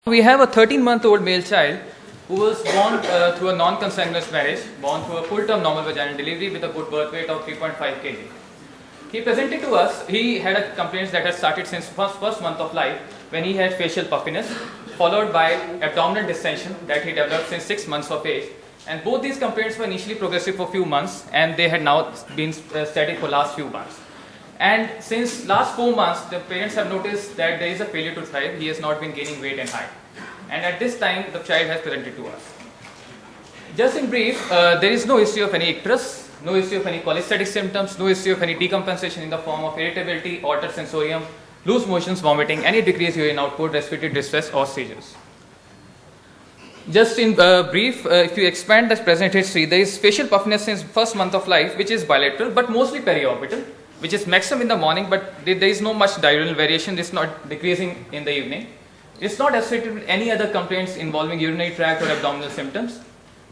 We have a 13-month-old male child who was born through a non-consanguineous marriage, born through a full-term normal vaginal delivery with a good birth weight of 3.5 kg. He presented to us, he had a complaints that had started since first month of life when he had facial puffiness, followed by abdominal distension that he developed since 6 months of age. And both these complaints were initially progressive for few months, and they had now been static for last few months. And since last 4 months, the parents have noticed that there is a failure to thrive. He has not been gaining weight and height. And at this time, the child has presented to us. Just in brief, there is no history of any icterus, no history of any cholestatic symptoms, no history of any decompensation in the form of irritability, altered sensorium, loose motions, vomiting, any decreased urine output, respiratory distress, or seizures. Just in brief, if you expand the present history, there is facial puffiness since first month of life, which is bilateral but mostly periorbital, which is maximum in the morning, but there is no much diurnal variation. It's not decreasing in the evening. It's not associated with any other complaints involving urinary tract or abdominal symptoms.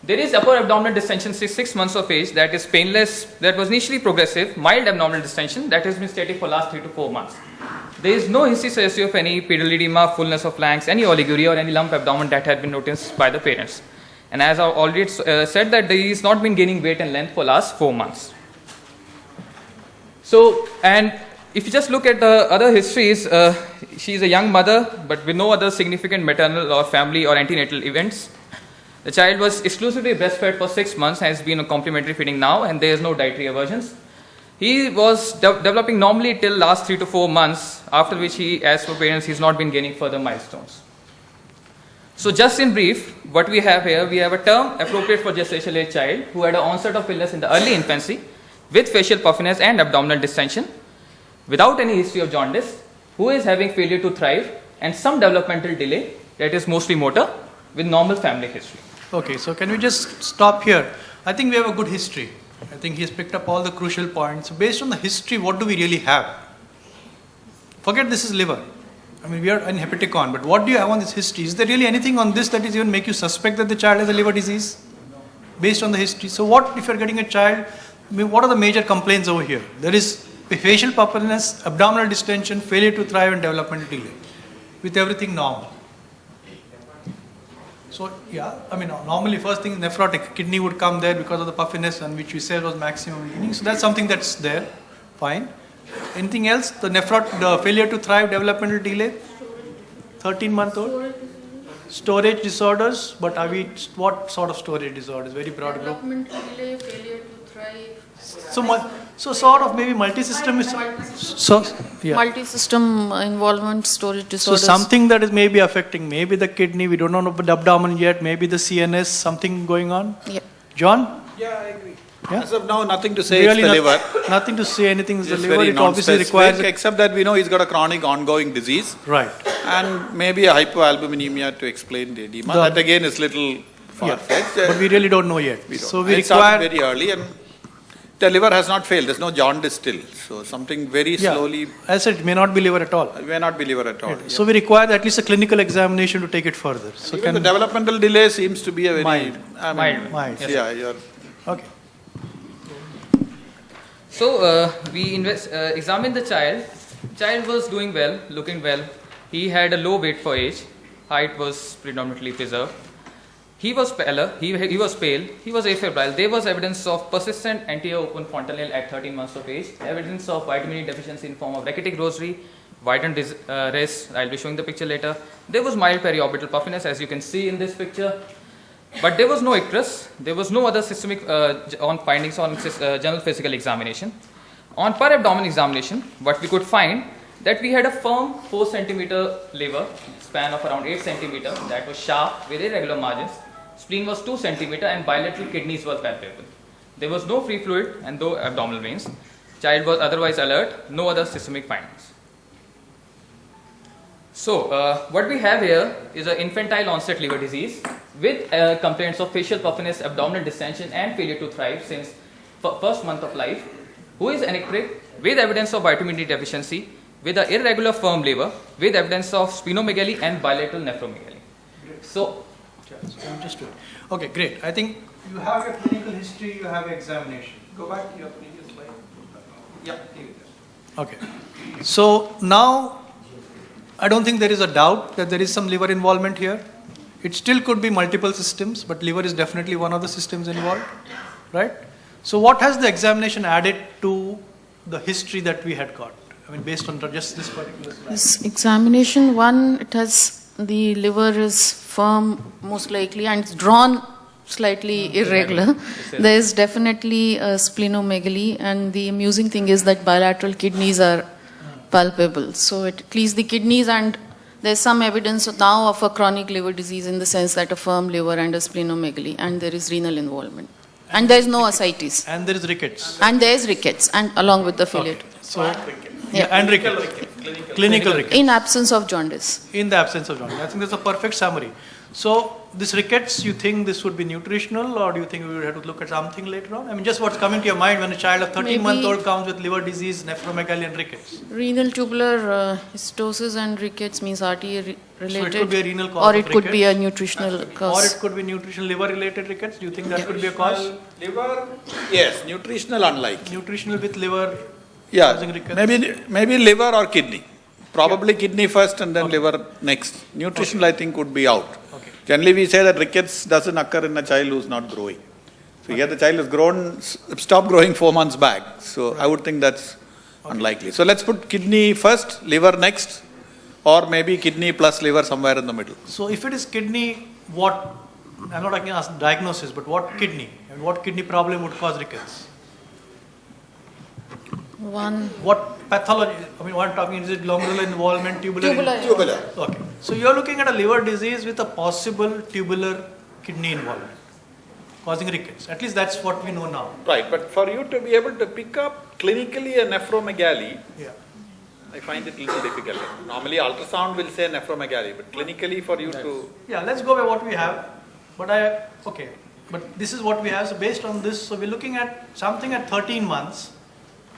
There is upper abdominal distension since 6 months of age that is painless, that was initially progressive, mild abdominal distension that has been static for last 3 to 4 months. There is no history of any pedal edema, fullness of larynx, any oliguria or any lump abdomen that had been noticed by the parents. And as I already said that he has not been gaining weight and length for last 4 months. So, and if you just look at the other histories, she is a young mother but with no other significant maternal or family or antenatal events. The child was exclusively breastfed for 6 months, has been on complementary feeding now, and there is no dietary aversions. He was developing normally till last 3 to 4 months, after which he, as for parents, he's not been gaining further milestones. So just in brief, what we have here, we have a term appropriate for gestational age child who had an onset of illness in the early infancy with facial puffiness and abdominal distension, without any history of jaundice, who is having failure to thrive and some developmental delay that is mostly motor with normal family history. Okay, so can we just stop here? I think we have a good history. I think he has picked up all the crucial points. So based on the history, what do we really have? Forget this is liver. I mean, we are in Hepaticon, but what do you have on this history? Is there really anything on this that is even make you suspect that the child has a liver disease? Based on the history. So what if you are getting a child, I mean, what are the major complaints over here? There is facial puffiness, abdominal distension, failure to thrive and developmental delay. With everything normal. So yeah, I mean normally first thing nephrotic, kidney would come there because of the puffiness and which we said was maximum bleeding. So that's something that's there, fine. Anything else? The failure to thrive, developmental delay, 13-month-old. Storage disorders, but are we, what sort of storage disorders? Very broad group. Developmental delay, failure to thrive. So sort of maybe multi-system is, so yeah. Multi-system involvement, storage disorders. So something that is maybe affecting, maybe the kidney, we don't know the abdomen yet, maybe the CNS, something going on? Yeah. John? Yeah, I agree. Yeah? As of now, nothing to say Really it's the liver. Nothing to say anything is the It's liver, very it obviously non-specific, requires... except that we know he's got a chronic ongoing disease. Right. And maybe a hypoalbuminemia to explain the edema. That again is little far-fetched. But we really don't know yet. We don't So know. we It started require... very early and the liver has not failed. There's no jaundice still. So something very slowly, As I said, it may not be liver at all. may not be liver at all. Yeah. So we require at least a clinical examination to take it further. So Even the developmental delay seems to be a very... Mild. I mean, Mild. Yeah, you're... Okay. So we examined the child. Child was doing well, looking well. He had a low weight for age. Height was predominantly preserved. He was paler. He was pale. He was afebrile. There was evidence of persistent anterior open fontanelle at 13 months of age. Evidence of vitamin E deficiency in form of rachitic rosary, widened wrist. I'll be showing the picture later. There was mild periorbital puffiness, as you can see in this picture. But there was no icterus. There was no other systemic findings on general physical examination. On per abdomen examination, what we could find that we had a firm 4 centimeter liver, span of around 8 centimeter, that was sharp with irregular margins. Spleen was 2 centimeter and bilateral kidneys were palpable. There was no free fluid and no abdominal veins. Child was otherwise alert, no other systemic findings. So, what we have here is an infantile onset liver disease with complaints of facial puffiness, abdominal distension and failure to thrive since first month of life, who is anecteric with evidence of vitamin D deficiency, with an irregular firm liver, with evidence of splenomegaly and bilateral nephromegaly. So, Okay, great. I think you have your clinical history, you have your examination. Go back to your previous slide. Yeah, Okay. So now I don't think there is a doubt that there is some liver involvement here. It still could be multiple systems, but liver is definitely one of the systems involved, right? So what has the examination added to the history that we had got? I mean, based on just this particular slide. This examination, one, it has the liver is firm most likely and it's drawn slightly irregular. There is definitely a splenomegaly, and the amusing thing is that bilateral kidneys are palpable. So it clears the kidneys, and there's some evidence now of a chronic liver disease in the sense that a firm liver and a splenomegaly, and there is renal involvement. And there is no ascites. And there is rickets. And there is rickets, and along with the filiate. So, and rickets. Clinical rickets. In absence of jaundice. In the absence of jaundice. I think that's a perfect summary. So, this rickets, you think this would be nutritional, or do you think we would have to look at something later on? I mean, just what's coming to your mind when a child of 13-month-old comes with liver disease, nephromegaly and rickets? Renal tubular histosis and rickets means RTA related. So it could be a renal cause or of it could be a rickets? nutritional Or cause. it could be nutritional liver-related rickets. Do you think that could be a cause? Liver, yes, nutritional unlikely. Nutritional with liver Yeah, causing rickets? maybe liver or kidney. Probably kidney first and then liver next. Nutritional, I think, would be out. Okay. Generally, we say that rickets doesn't occur in a child who's not growing. So here the child has grown, stopped growing 4 months back. So I would think that's unlikely. So let's put kidney first, liver next, or maybe kidney plus liver somewhere in the middle. So if it is kidney, what, I'm not asking us diagnosis, but what kidney? And what kidney problem would cause rickets? One. What pathology, I mean, what I'm talking, is it glomerular involvement, tubular? Tubular. Okay. So you're looking at a liver disease with a possible tubular kidney involvement, causing rickets. At least that's what we know now. Right, but for you to be able to pick up clinically a nephromegaly, Yeah. I find it a little difficult. Normally ultrasound will say nephromegaly, but clinically for you to… Yeah, let's go by what we have. But okay. But this is what we have. So based on this, so we're looking at something at 13 months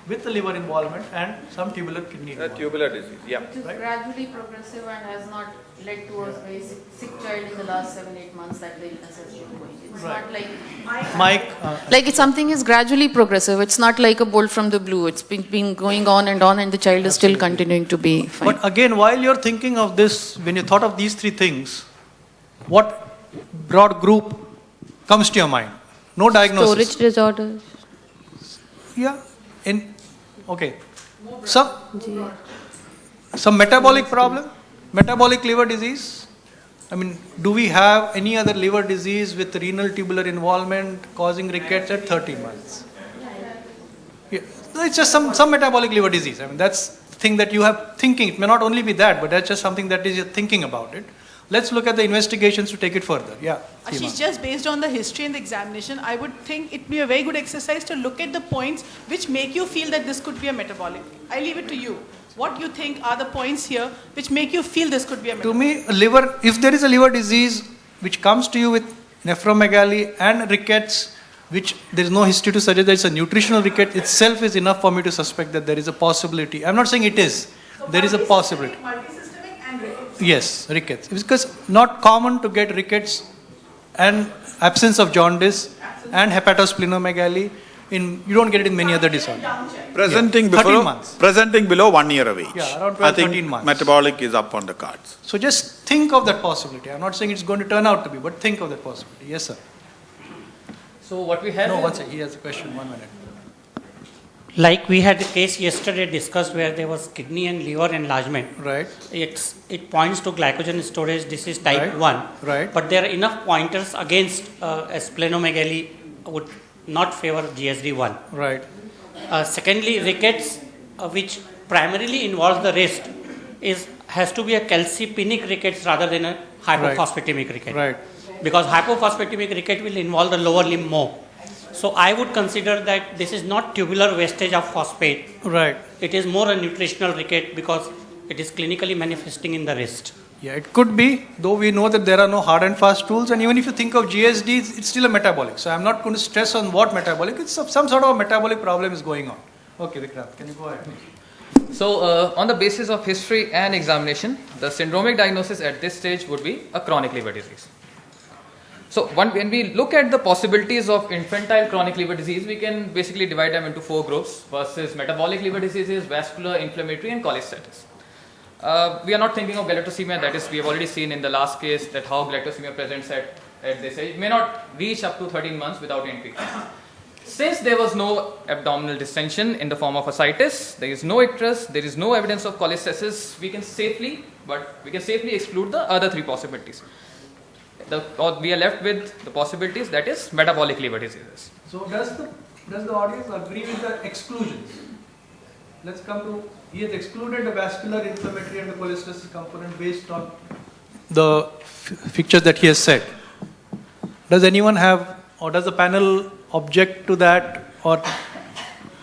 with the liver involvement and some tubular kidney involvement. tubular disease, yeah. It is gradually progressive and has not led to a very sick child in the last 7-8 months that the illness has been going. It's Right. not like Mike, like it's something is gradually progressive. It's not like a bolt from the blue. It's been going on, and the child is still continuing to be fine. but again, while you're thinking of this, when you thought of these three things, what broad group comes to your mind? No diagnosis. Storage disorders. Yeah. Okay. Some metabolic problem, metabolic liver disease. I mean, do we have any other liver disease with renal tubular involvement causing rickets at 13 months? Yeah. So it's just some metabolic liver disease. I mean, that's the thing that you have thinking. It may not only be that, but that's just something that is you're thinking about it. Let's look at the investigations to take it further. Yeah. Seema. Ashish, just based on the history and the examination, I would think it'd be a very good exercise to look at the points which make you feel that this could be a metabolic. I leave it to you. What you think are the points here which make you feel this could be a To metabolic? me, if there is a liver disease which comes to you with nephromegaly and rickets, which there is no history to suggest that it's a nutritional ricket, itself is enough for me to suspect that there is a possibility. I'm not saying it is. There is a possibility. Multisystemic and rickets. Yes, rickets. Because not common to get rickets and absence of jaundice and hepatosplenomegaly. You don't get it in many other disorders. Presenting 13 months. Presenting below 1 year of age. Yeah, around 12, I think 13 months. metabolic is up on the cards. So just think of that possibility. I'm not saying it's going to turn out to be, but think of that possibility. Yes, sir. So what we have No, is- one second. He has a question. 1 minute. Like we had a case yesterday discussed where there was kidney and liver enlargement. Right. It points to glycogen storage. This is type Right. 1. Right. But there are enough pointers against splenomegaly would not favor GSD1. Right. Secondly, rickets, which primarily involves the wrist, has to be a calcipenic rickets rather than a hypophosphatemic ricket. Right. Because hypophosphatemic ricket will involve the lower limb more. So I would consider that this is not tubular wastage of phosphate. Right. It is more a nutritional ricket because it is clinically manifesting in the wrist. Yeah, it could be, though we know that there are no hard and fast tools, and even if you think of GSD, it's still a metabolic. So I'm not going to stress on what metabolic, it's some sort of a metabolic problem is going on. Okay, Vikrant, can you go ahead? So, on the basis of history and examination, the syndromic diagnosis at this stage would be a chronic liver disease. So, when we look at the possibilities of infantile chronic liver disease, we can basically divide them into 4 groups versus metabolic liver diseases, vascular, inflammatory, and cholestasis. We are not thinking of galactosemia, that is, we have already seen in the last case that how galactosemia presents at this age. It may not reach up to 13 months without NP. Since there was no abdominal distension in the form of ascites, there is no icterus, there is no evidence of cholestasis, we can safely exclude the other three possibilities. We are left with the possibilities, that is metabolic liver diseases. So does the audience agree with the exclusions? Let's come to, he has excluded the vascular, inflammatory and the cholestasis component based on the pictures that he has said. Does anyone have, or does the panel object to that, or?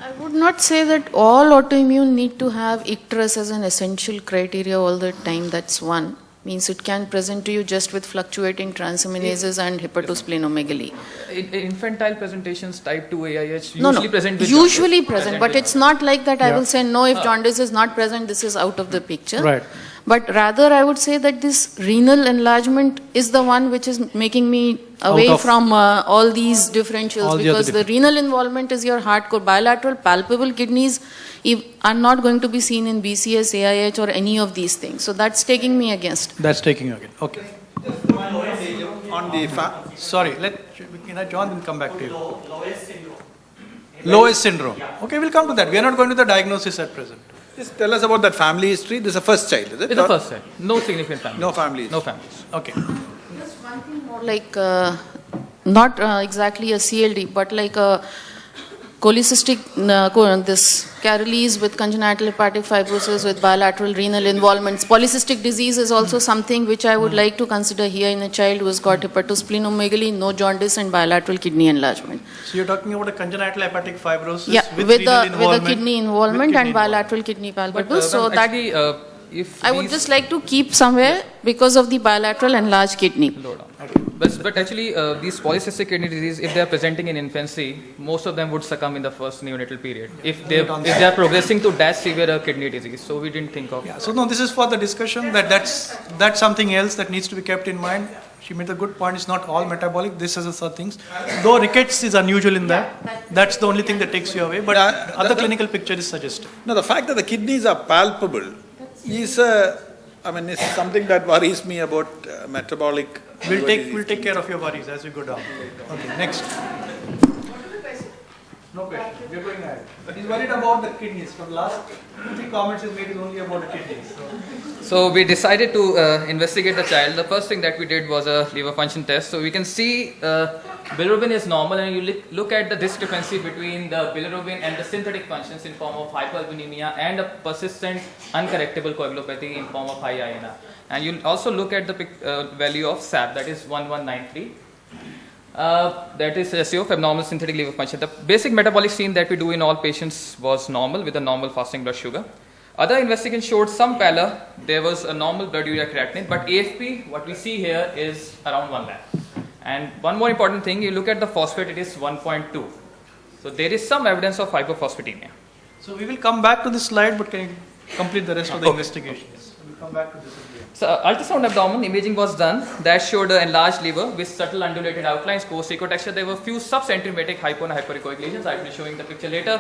I would not say that all autoimmune need to have icterus as an essential criteria all the time. That's one. Means it can present to you just with fluctuating transaminases and hepatosplenomegaly. Infantile presentations, type 2 AIH, No, usually present with usually jaundice. present, but with it's not like that I Yeah. will say no, if jaundice is not present, this is out of the picture. Right. But rather I would say that this renal enlargement is the one which is making me away of- from all these differentials, All the other because the renal involvement is your hardcore. Bilateral palpable kidneys are not going to be seen in BCS, AIH or any of these things. So that's taking me against. That's taking you again. Okay. On the Sorry, John will come back to you. Loess syndrome. Okay, we'll come to that. We are not going to the diagnosis at present. just tell us about that family history. This is the first child, is it? It's the Or first child. No significant family. No families. No families. Okay. Just one thing more, like not exactly a CLD, but like a cholecystic, this Carolis with congenital hepatic fibrosis with bilateral renal involvements. Polycystic disease is also something which I would like to consider here in a child who has got hepatosplenomegaly, no jaundice and bilateral kidney enlargement. So you're talking about a congenital hepatic fibrosis Yeah, with with renal the involvement. kidney involvement with and kidney bilateral kidney palpable. But So that actually, if I would these- just like to keep somewhere because of the bilateral enlarged kidney. Low down. But actually, these polycystic kidney disease, if they are presenting in infancy, most of them would succumb in the first neonatal period. If they are progressing to that severe a kidney disease, so we didn't think of. Yeah, so no, this is for the discussion that's something else that needs to be kept in mind. She made a good point, it's not all metabolic, this is other things. Though rickets is unusual in that, that's the only thing that takes you away, but other clinical picture is suggested. No, the fact that the kidneys are palpable is is something that worries me about metabolic. We'll take care of your worries as we go down. Okay, next. No question, we're going ahead. But he's worried about the kidneys. From last 3 comments he's made is only about the kidneys. So we decided to investigate the child. The first thing that we did was a liver function test. So we can see bilirubin is normal, and you look at the discrepancy between the bilirubin and the synthetic functions in form of hypoalbuminemia and a persistent uncorrectable coagulopathy in form of high INR. And you also look at the value of SAP, that is 1193. That is ratio of abnormal synthetic liver function. The basic metabolic scene that we do in all patients was normal with a normal fasting blood sugar. Other investigation showed some pallor. There was a normal blood urea creatinine, but AFP, what we see here is around 1 lakh. And one more important thing, you look at the phosphate, it is 1.2. So there is some evidence of hypophosphatemia. So we will come back to this slide, but can you complete the rest of the investigations? We'll come back to this again. So ultrasound abdomen imaging was done that showed an enlarged liver with subtle undulated outlines, coarse ecotexture. There were few subcentrimatic hypo and hyperechoic lesions. I will be showing the picture later.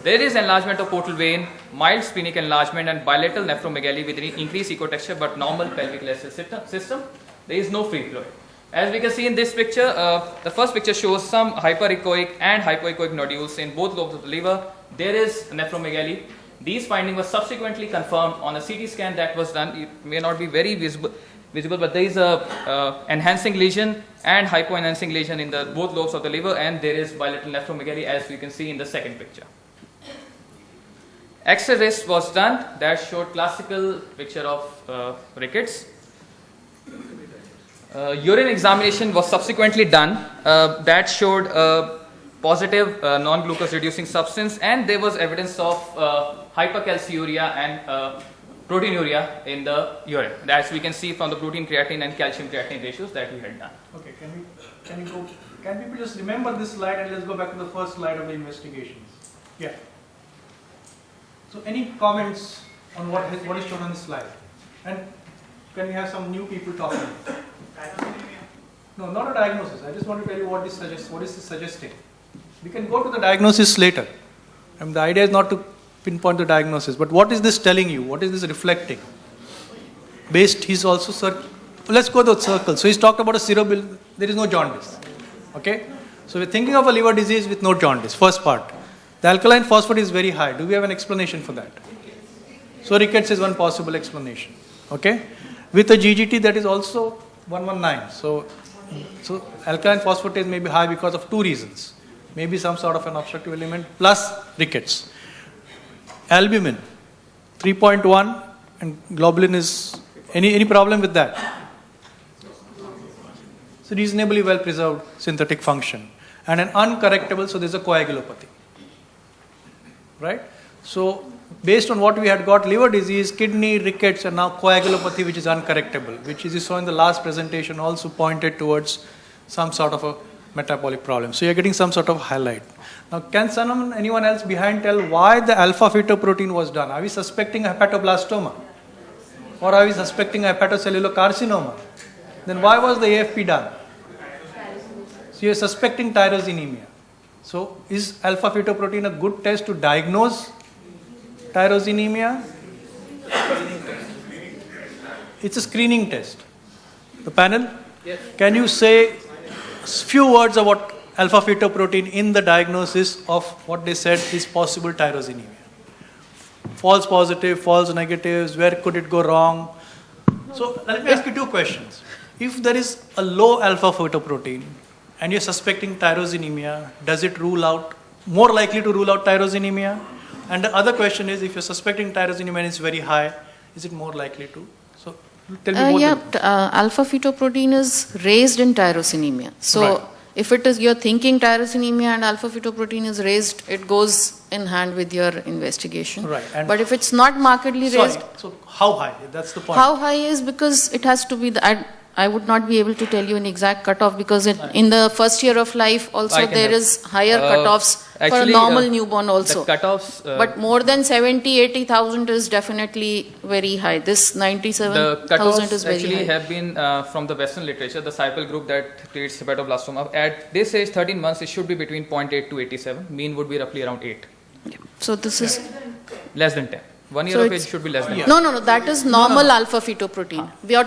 There is enlargement of portal vein, mild splenic enlargement and bilateral nephromegaly with increased ecotexture but normal pelvic vessel system. There is no free flow. As we can see in this picture, the first picture shows some hyperechoic and hypoechoic nodules in both lobes of the liver. There is nephromegaly. These findings were subsequently confirmed on a CT scan that was done. It may not be very visible, but there is a enhancing lesion and hypo-enhancing lesion in the both lobes of the liver, and there is bilateral nephromegaly as we can see in the second picture. X-ray test was done that showed classical picture of rickets. Urine examination was subsequently done that showed positive non-glucose reducing substance, and there was evidence of hypercalciuria and proteinuria in the urine, as we can see from the protein creatinine and calcium creatinine ratios that we had done. Okay, can people just remember this slide and let's go back to the first slide of the investigations. Yeah. So any comments on what is shown on the slide? And can we have some new people talking? No, not a diagnosis. I just want to tell you what is this suggesting. We can go to the diagnosis later. The idea is not to pinpoint the diagnosis, but what is this telling you? What is this reflecting? based, he's also, let's go to the circle. So he's talked about a serobil, there is no jaundice. Okay? So we're thinking of a liver disease with no jaundice, first part. The alkaline phosphate is very high. Do we have an explanation for that? So rickets is one possible explanation. Okay? With a GGT that is also 119. So alkaline phosphatase may be high because of two reasons. Maybe some sort of an obstructive element plus rickets. Albumin 3.1 and globulin is any problem with that? It's reasonably well preserved synthetic function and an uncorrectable, so there's a coagulopathy. Right? So based on what we had got, liver disease, kidney, rickets, and now coagulopathy, which is uncorrectable, which is you saw in the last presentation also pointed towards some sort of a metabolic problem. So you're getting some sort of highlight. Now can anyone else behind tell why the alpha fetoprotein was done? Are we suspecting a hepatoblastoma? Or are we suspecting a hepatocellular carcinoma? Then why was the AFP done? So you're suspecting tyrosinemia. So is alpha fetoprotein a good test to diagnose tyrosinemia? It's a screening test. The panel? Yes. Can you say a few words about alpha fetoprotein in the diagnosis of what they said is possible tyrosinemia? False positive, false negatives, where could it go wrong? So let me ask you two questions. If there is a low alpha fetoprotein and you're suspecting tyrosinemia, does it rule out, more likely to rule out tyrosinemia? And the other question is, if you're suspecting tyrosinemia and it's very high, is it more likely to? So tell me both. Alpha fetoprotein is raised in tyrosinemia. So Right. if it is you're thinking tyrosinemia and alpha fetoprotein is raised, it goes in hand with your investigation. Right, and- But if it's not markedly Sorry, raised, so how high? That's the point. how high is because it has to be I would not be able to tell you an exact cutoff because in the first year of life also I can there help. is higher cutoffs for a Actually, normal newborn also. The cutoffs. But more than 70,000-80,000 is definitely very high. This The 97,000 cutoffs is very actually high. have been from the Western literature. The CIPL group that treats hepatoblastoma at this age, 13 months, it should be between 0.8 to 87. Mean would be roughly around 8, So this is less than 10. 1 year So of age it's- should be less than 10. no. That is normal alpha fetoprotein.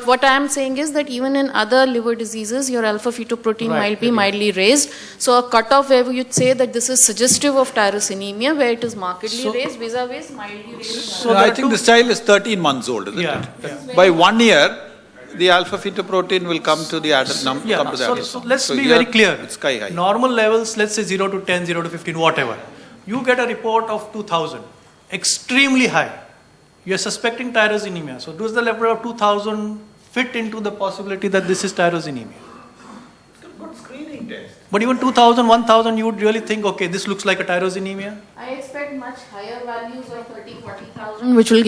What I am saying is that even in other liver diseases, your alpha fetoprotein Right, might be mildly raised. So a cutoff where you'd say that this is suggestive of tyrosinemia, where it is markedly raised vis-a-vis mildly raised. So there I are think two- this child is 13 months old, isn't Yeah, it? yeah. By 1 year, the alpha fetoprotein will come to the come to the so adult. let's So be here very clear. It's sky high. Normal levels, let's say 0 to 10, 0 to 15, whatever. You get a report of 2000, extremely high. You're suspecting tyrosinemia. So does the level of 2000 fit into the possibility that this is tyrosinemia? But even 2000, 1000, you would really think, okay, this looks like a tyrosinemia? I expect much higher values of 30,000-40,000, which will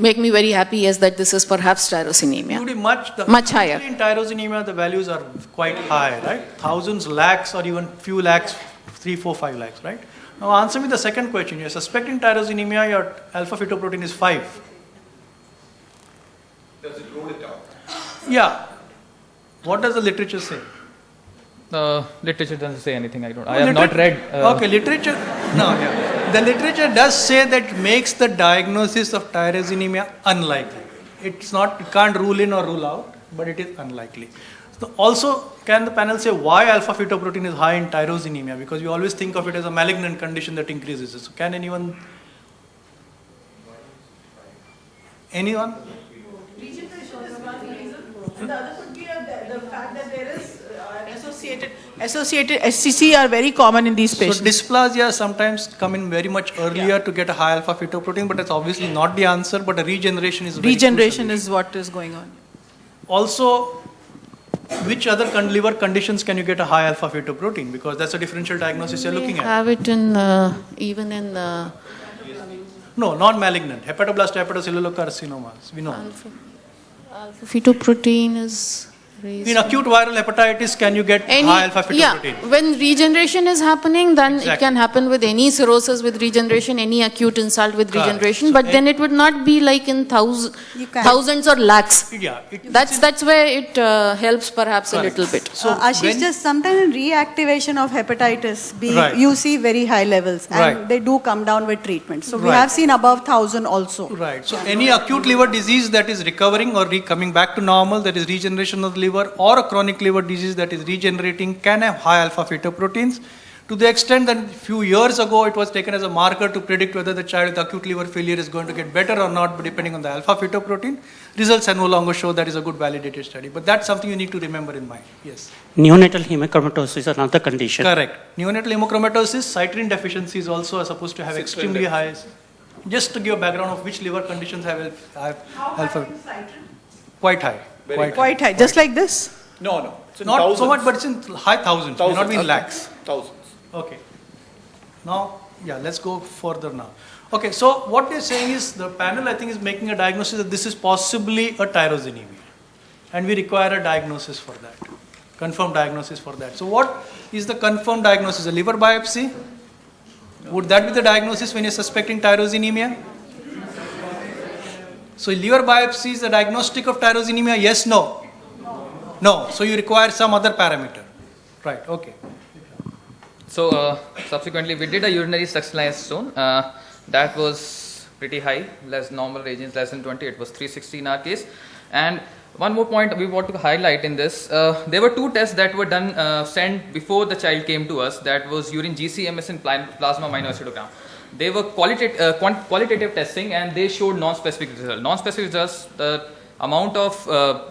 make me very happy, yes, that this is perhaps It tyrosinemia. would be Much higher. In tyrosinemia, the values are quite high, right? Thousands, lakhs, or even few lakhs, 3, 4, 5 lakhs, right? Now answer me the second question. You're suspecting tyrosinemia, your alpha fetoprotein is 5. Does it rule it out? Yeah. What does the literature say? The literature doesn't say anything. I have not read. Okay, literature. No, yeah. The literature does say that it makes the diagnosis of tyrosinemia unlikely. It's not, you can't rule in or rule out, but it is unlikely. So also, can the panel say why alpha fetoprotein is high in tyrosinemia? Because we always think of it as a malignant condition that increases it. So can anyone? Anyone? Regeneration is one reason. The other could be the fact that there is associated SCC are very common in these So patients. dysplasia sometimes come in very much earlier to get a high alpha fetoprotein, but it's obviously not the answer. But a regeneration is very Regeneration crucial. is what is going on. Also, which other liver conditions can you get a high alpha fetoprotein? Because that's a differential diagnosis you're looking at. Have it in even in No, non-malignant. Hepatoblast, hepatocellular carcinomas. We know. alpha fetoprotein is raised. In acute viral hepatitis, can you get high alpha fetoprotein? Yeah, when regeneration is happening, then it Exactly. can happen with any cirrhosis with regeneration, any acute insult with Correct. regeneration, So but then it would not be like in You can- thousands or lakhs. Yeah. That's where it helps perhaps Correct. a little bit. So Ashish, when- just sometimes in reactivation of hepatitis B, Right. you see very high levels, and Right. they do come down with treatment. So we Right. have seen above 1,000 also. Right. So any acute liver disease that is recovering or coming back to normal, that is regeneration of the liver, or a chronic liver disease that is regenerating, can have high alpha fetoproteins. To the extent that a few years ago it was taken as a marker to predict whether the child with acute liver failure is going to get better or not, depending on the alpha fetoprotein. Results are no longer show that is a good validated study. But that's something you need to remember in mind. Yes. Neonatal hemochromatosis is another condition. Correct. Neonatal hemochromatosis, citrine deficiency is also supposed to have extremely high. Just to give a background of which liver conditions have alpha. Quite high. Quite high, just like this. No, no. It's in Not thousands. so much, but it's in high thousands, may not be in lakhs. Thousands. Okay. Now, yeah, let's go further now. Okay, so what they're saying is the panel, I think, is making a diagnosis that this is possibly a tyrosinemia. And we require a diagnosis for that. Confirmed diagnosis for that. So what is the confirmed diagnosis? A liver biopsy? Would that be the diagnosis when you're suspecting tyrosinemia? So liver biopsy is a diagnostic of tyrosinemia? Yes, no? No. So you require some other parameter. Right, okay. So subsequently, we did a urinary succinylase stone. That was pretty high, less normal regions, less than 20. It was 360 in our case. And one more point we want to highlight in this, there were two tests that were done, sent before the child came to us. That was urine GCMS and plasma aminoacidogram. They were qualitative testing, and they showed non-specific results. Non-specific results, the amount of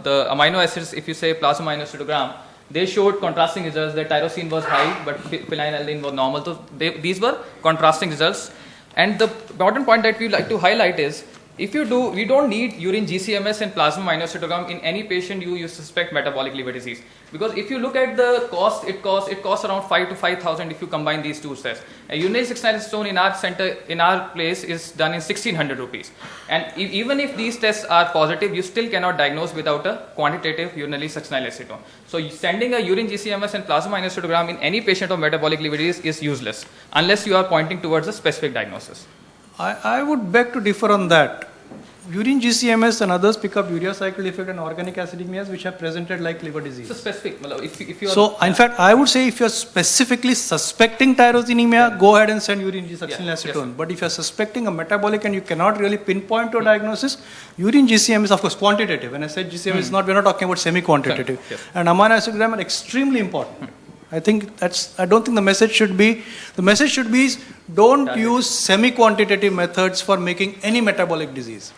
the amino acids, if you say plasma aminoacidogram, they showed contrasting results that tyrosine was high, but phenylalanine was normal. So these were contrasting results. And the important point that we like to highlight is, if you do, we don't need urine GCMS and plasma aminoacidogram in any patient you suspect metabolic liver disease. Because if you look at the cost, it costs around 5 to 5,000 if you combine these two tests. A urinary succinylase stone in our center, in our place, is done in 1,600 rupees. And even if these tests are positive, you still cannot diagnose without a quantitative urinary succinylase stone. So sending a urine GCMS and plasma aminoacidogram in any patient of metabolic liver disease is useless, unless you are pointing towards a specific diagnosis. I would beg to differ on that. Urine GCMS and others pick up urea cycle defect and organic acidemias which are presented like liver disease. So specific, if you are, So, in fact, I would say if you're specifically suspecting tyrosinemia, go ahead and send urine succinylacetone. yes. But if you're suspecting a metabolic and you cannot really pinpoint to a diagnosis, urine GCM is of course quantitative. When I said GCM, it's not, we're not talking about semi-quantitative. Yes. And amino acidogram are extremely important. I don't think the message should be is don't use semi-quantitative methods for making any metabolic disease.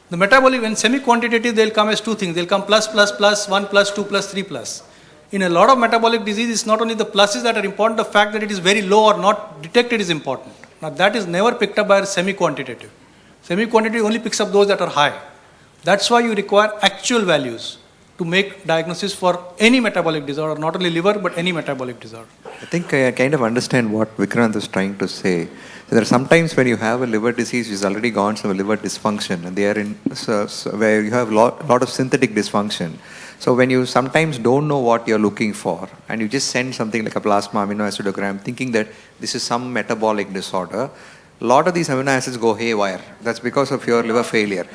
The metabolic, when semi-quantitative, they'll come as two things. They'll come plus, 1 plus, 2 plus, 3 plus. In a lot of metabolic disease, it's not only the pluses that are important, the fact that it is very low or not detected is important. Now that is never picked up by a semi-quantitative. Semi-quantitative only picks up those that are high. That's why you require actual values to make diagnosis for any metabolic disorder, not only liver, but any metabolic disorder. I think I kind of understand what Vikrant is trying to say. There are sometimes when you have a liver disease which is already gone through a liver dysfunction, and they are in where you have a lot of synthetic dysfunction. So when you sometimes don't know what you're looking for, and you just send something like a plasma aminoacidogram thinking that this is some metabolic disorder, a lot of these amino acids go haywire. That's because of your liver failure.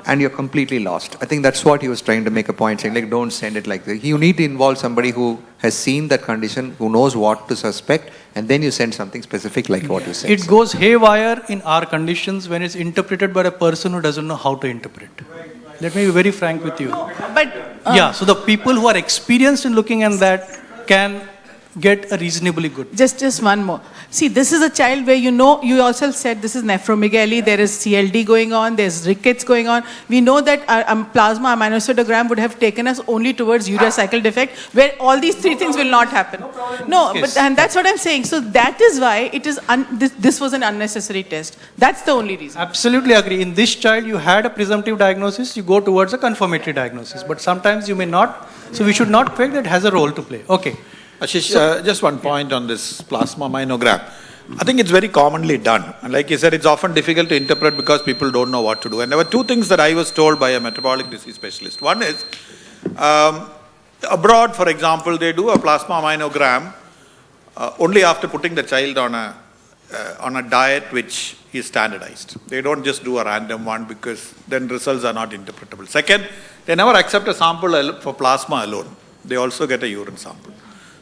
And you're completely lost. I think that's what he was trying to make a point, saying like, don't send it like this. You need to involve somebody who has seen that condition, who knows what to suspect, and then you send something specific like what you said. It goes haywire in our conditions when it's interpreted by a person who doesn't know how to interpret. Let me be very frank with you. But Yeah, so the people who are experienced in looking at that can get a reasonably good. just one more. See, this is a child where you yourself said this is nephromegaly, there is CLD going on, there's rickets going on. We know that plasma aminoacidogram would have taken us only towards urea cycle defect, where all these three things will not happen. No, Yes. but and that's what I'm saying. So that is why it is this was an unnecessary test. That's the only reason. Absolutely agree. In this child, you had a presumptive diagnosis, you go towards a confirmatory diagnosis. But sometimes you may not. So we should not feel that has a role to play. Okay. Ashish, just one point on this plasma aminogram. I think it's very commonly done. And like you said, it's often difficult to interpret because people don't know what to do. And there were two things that I was told by a metabolic disease specialist. One is, Abroad, for example, they do a plasma aminogram only after putting the child on a diet which is standardized. They don't just do a random one because then results are not interpretable. Second, they never accept a sample for plasma alone. They also get a urine sample.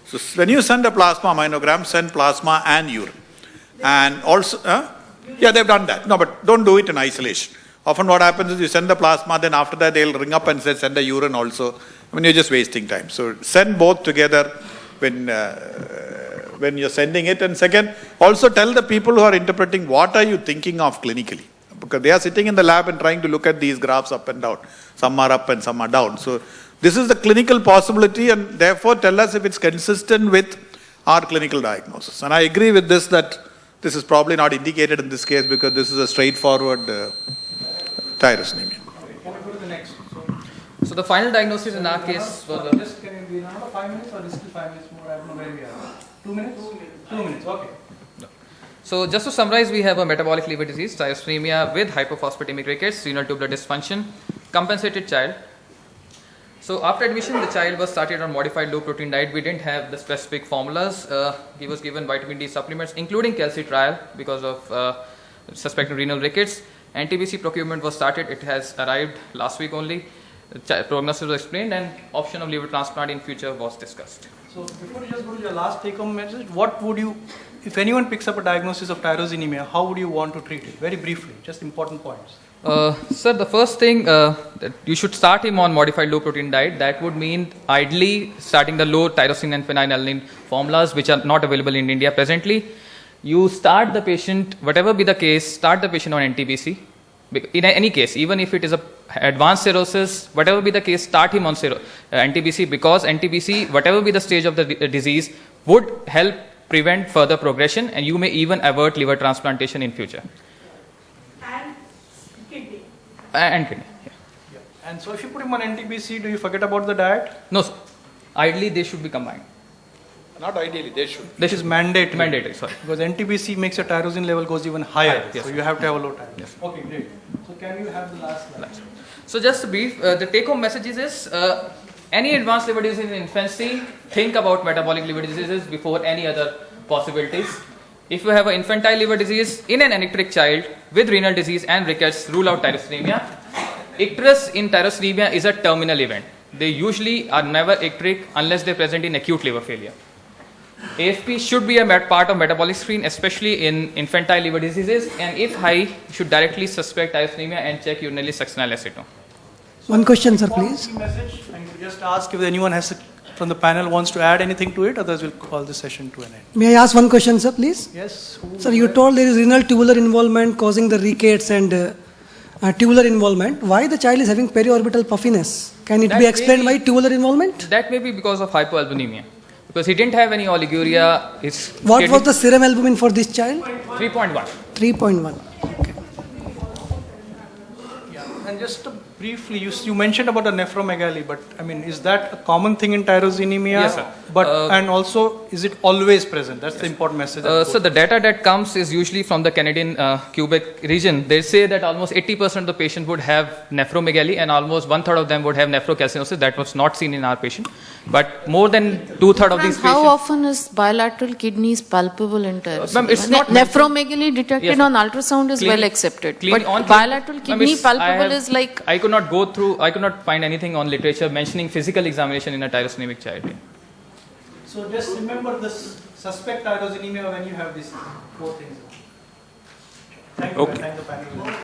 So when you send a plasma aminogram, send plasma and urine. And also, yeah, they've done that. No, but don't do it in isolation. Often what happens is you send the plasma, then after that they'll ring up and say send the urine also. I mean, you're just wasting time. So send both together when you're sending it. And second, also tell the people who are interpreting what are you thinking of clinically. Because they are sitting in the lab and trying to look at these graphs up and down. Some are up and some are down. So this is the clinical possibility, and therefore tell us if it's consistent with our clinical diagnosis. And I agree with this that this is probably not indicated in this case because this is a straightforward tyrosinemia. Can I go to the next? So the final diagnosis in our case was Just can it be another 5 minutes or is still 5 minutes more? I don't know where we are. 2 minutes? 2 minutes, okay. So just to summarize, we have a metabolic liver disease, tyrosinemia with hypophosphatemic rickets, renal tubular dysfunction, compensated child. So after admission, the child was started on modified low protein diet. We didn't have the specific formulas. He was given vitamin D supplements, including calcitriol because of suspected renal rickets. NTBC procurement was started. It has arrived last week only. Prognosis was explained and option of liver transplant in future was discussed. So before you just go to your last take-home message, what would you, if anyone picks up a diagnosis of tyrosinemia, how would you want to treat it? Very briefly, just important points. Sir, the first thing that you should start him on modified low protein diet. That would mean ideally starting the low tyrosine and phenylalanine formulas which are not available in India presently. You start the patient, whatever be the case, start the patient on NTBC. In any case, even if it is a advanced cirrhosis, whatever be the case, start him on NTBC because NTBC, whatever be the stage of the disease, would help prevent further progression and you may even avert liver transplantation in future. And kidney. And kidney. Yeah. Yeah. And so if you put him on NTBC, do you forget about the diet? No, sir. Ideally they should be combined. Not ideally, they should. This is mandatory. Mandatory, sorry. Because NTBC makes your tyrosine level goes even higher. Yes. So you have to have a low tyrosine. Yes. Okay, great. So can you have the last slide? So just to brief, the take-home messages is any advanced liver disease in infancy, think about metabolic liver diseases before any other possibilities. If you have an infantile liver disease in an anectic child with renal disease and rickets, rule out tyrosinemia. Icterus in tyrosinemia is a terminal event. They usually are never icteric unless they present in acute liver failure. AFP should be a part of metabolic screen, especially in infantile liver diseases, and if high, you should directly suspect tyrosinemia and check urinary succinyl acetone. One question, sir, please. Message, and you just ask if anyone from the panel wants to add anything to it, otherwise we'll call the session to an end. May I ask one question, sir, please? Yes. Sir, you told there is renal tubular involvement causing the rickets and tubular involvement. Why the child is having periorbital puffiness? Can it That be explained may by tubular involvement? That may be because of hypoalbuminemia. Because he didn't have any oliguria. What was the serum albumin for this child? 3.1. 3.1. And just briefly, you mentioned about the nephromegaly, but I mean, is that a common thing in tyrosinemia? Yes, sir. But and also, is it always present? That's the important message. So the data that comes is usually from the Canadian Quebec region. They say that almost 80% of the patient would have nephromegaly and almost 1/3 of them would have nephrocalcinosis. That was not seen in our patient. But more than 2/3 of these How patients. often is bilateral kidneys palpable in tyrosinemia? Ma'am, it's not Nephromegaly detected Yes, on ultrasound is Clinic- well accepted. clinic- But on bilateral Ma'am, kidney it's- I palpable have- is like I could not go through, I could not find anything on literature mentioning physical examination in a tyrosinemic child. So just remember this: suspect tyrosinemia when you have these 4 things. Thank you. Okay. Thank the panel.